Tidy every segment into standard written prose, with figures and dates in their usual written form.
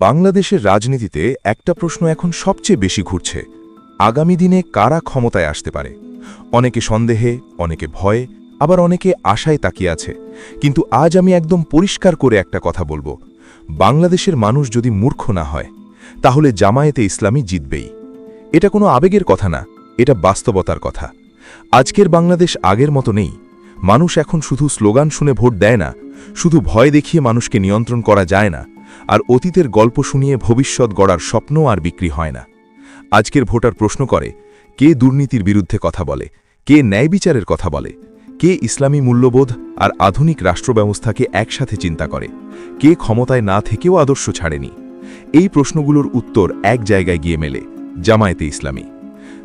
বাংলাদেশের রাজনীতিতে একটা প্রশ্ন এখন সবচেয়ে বেশি ঘুরছে। আগামী দিনে কারা ক্ষমতায় আসতে পারে? অনেকে সন্দেহে, অনেকে ভয়ে, আবার অনেকে আশায় তাকিয়ে আছে। কিন্তু আজ আমি একদম পরিষ্কার করে একটা কথা বলবো। বাংলাদেশের মানুষ যদি মূর্খ না হয়, তাহলে জামায়াতে ইসলামী জিতবেই। এটা কোনো আবেগের কথা না, এটা বাস্তবতার কথা। আজকের বাংলাদেশ আগের মতো নেই। মানুষ এখন শুধু স্লোগান শুনে ভোট দেয় না, শুধু ভয় দেখিয়ে মানুষকে নিয়ন্ত্রণ করা যায় না, আর অতীতের গল্প শুনিয়ে ভবিষ্যৎ গড়ার স্বপ্ন আর বিক্রি হয় না। আজকের ভোটার প্রশ্ন করে, কে দুর্নীতির বিরুদ্ধে কথা বলে, কে ন্যায় বিচারের কথা বলে, কে ইসলামী মূল্যবোধ আর আধুনিক রাষ্ট্রব্যবস্থাকে একসাথে চিন্তা করে, কে ক্ষমতায় না থেকেও আদর্শ ছাড়েনি। এই প্রশ্নগুলোর উত্তর এক জায়গায় গিয়ে মেলে, জামায়াতে ইসলামী।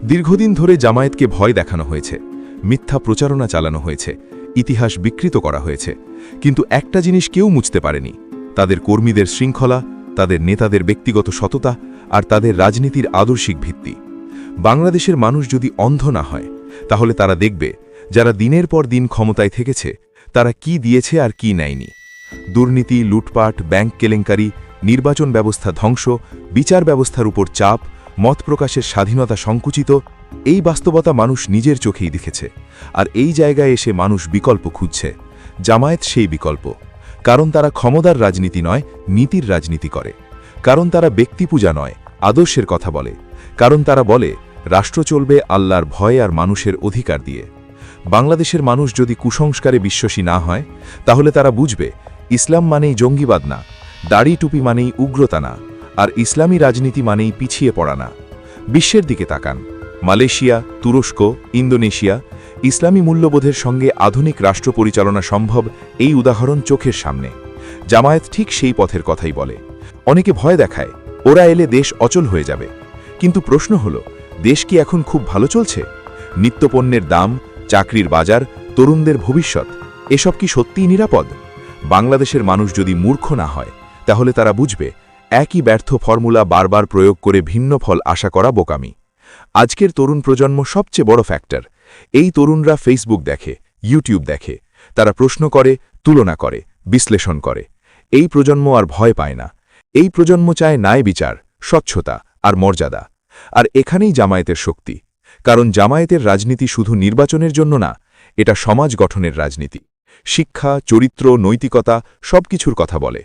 দীর্ঘদিন ধরে জামায়াতকে ভয় দেখানো হয়েছে, মিথ্যা প্রচারণা চালানো হয়েছে, ইতিহাস বিকৃত করা হয়েছে, কিন্তু একটা জিনিস কেউ মুছতে পারেনি: তাদের কর্মীদের শৃঙ্খলা, তাদের নেতাদের ব্যক্তিগত সততা আর তাদের রাজনীতির আদর্শিক ভিত্তি। বাংলাদেশের মানুষ যদি অন্ধ না হয়, তাহলে তারা দেখবে যারা দিনের পর দিন ক্ষমতায় থেকেছে তারা কি দিয়েছে আর কি নেয়নি। দুর্নীতি, লুটপাট, ব্যাংক কেলেঙ্কারি, নির্বাচন ব্যবস্থা ধ্বংস, বিচার ব্যবস্থার উপর চাপ, মত প্রকাশের স্বাধীনতা সংকুচিত, এই বাস্তবতা মানুষ নিজের চোখেই দেখেছে। আর এই জায়গায় এসে মানুষ বিকল্প খুঁজছে। জামায়াত সেই বিকল্প। কারণ তারা ক্ষমতার রাজনীতি নয়, নীতির রাজনীতি করে। কারণ তারা ব্যক্তিপূজা নয়, আদর্শের কথা বলে। কারণ তারা বলে, রাষ্ট্র চলবে আল্লাহর ভয় আর মানুষের অধিকার দিয়ে। বাংলাদেশের মানুষ যদি কুসংস্কারে বিশ্বাসী না হয়, তাহলে তারা বুঝবে ইসলাম মানেই জঙ্গিবাদ না, দাড়ি টুপি মানেই উগ্রতা না, আর ইসলামী রাজনীতি মানেই পিছিয়ে পড়া না। বিশ্বের দিকে তাকান। মালয়েশিয়া, তুরস্ক, ইন্দোনেশিয়া, ইসলামী মূল্যবোধের সঙ্গে আধুনিক রাষ্ট্র পরিচালনা সম্ভব, এই উদাহরণ চোখের সামনে। জামায়াত ঠিক সেই পথের কথাই বলে। অনেকে ভয় দেখায়, ওরা এলে দেশ অচল হয়ে যাবে। কিন্তু প্রশ্ন হল, দেশ কি এখন খুব ভালো চলছে? নিত্যপণ্যের দাম, চাকরির বাজার, তরুণদের ভবিষ্যৎ, এসব কি সত্যিই নিরাপদ? বাংলাদেশের মানুষ যদি মূর্খ না হয়, তাহলে তারা বুঝবে একই ব্যর্থ ফর্মুলা বারবার প্রয়োগ করে ভিন্ন ফল আশা করা বোকামি। আজকের তরুণ প্রজন্ম সবচেয়ে বড় ফ্যাক্টর। এই তরুণরা ফেসবুক দেখে, ইউটিউব দেখে, তারা প্রশ্ন করে, তুলনা করে, বিশ্লেষণ করে। এই প্রজন্ম আর ভয় পায় না। এই প্রজন্ম চায় ন্যায় বিচার, স্বচ্ছতা আর মর্যাদা। আর এখানেই জামায়াতের শক্তি। কারণ জামায়াতের রাজনীতি শুধু নির্বাচনের জন্য না, এটা সমাজ গঠনের রাজনীতি। শিক্ষা, চরিত্র, নৈতিকতা সবকিছুর কথা বলে।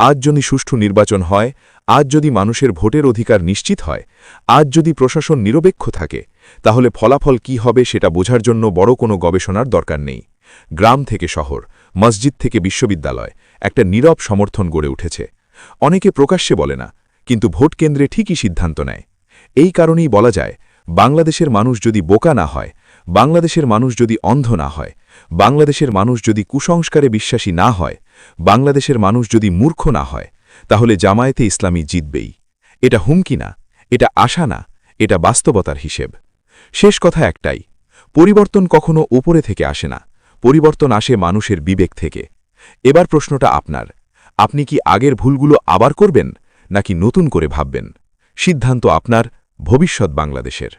আজ যদি সুষ্ঠু নির্বাচন হয়, আজ যদি মানুষের ভোটের অধিকার নিশ্চিত হয়, আজ যদি প্রশাসন নিরপেক্ষ থাকে, তাহলে ফলাফল কি হবে সেটা বোঝার জন্য বড় কোনো গবেষণার দরকার নেই। গ্রাম থেকে শহর, মসজিদ থেকে বিশ্ববিদ্যালয়, একটা নীরব সমর্থন গড়ে উঠেছে। অনেকে প্রকাশ্যে বলে না, কিন্তু ভোট কেন্দ্রে ঠিকই সিদ্ধান্ত নেয়। এই কারণেই বলা যায়, বাংলাদেশের মানুষ যদি বোকা না হয়, বাংলাদেশের মানুষ যদি অন্ধ না হয়, বাংলাদেশের মানুষ যদি কুসংস্কারে বিশ্বাসী না হয়, বাংলাদেশের মানুষ যদি মূর্খ না হয়, তাহলে জামায়াতে ইসলামী জিতবেই। এটা হুমকি না, এটা আশা না, এটা বাস্তবতার হিসেব। শেষ কথা একটাই, পরিবর্তন কখনো উপরে থেকে আসে না, পরিবর্তন আসে মানুষের বিবেক থেকে। এবার প্রশ্নটা আপনার। আপনি কি আগের ভুলগুলো আবার করবেন, নাকি নতুন করে ভাববেন? সিদ্ধান্ত আপনার, ভবিষ্যৎ বাংলাদেশের।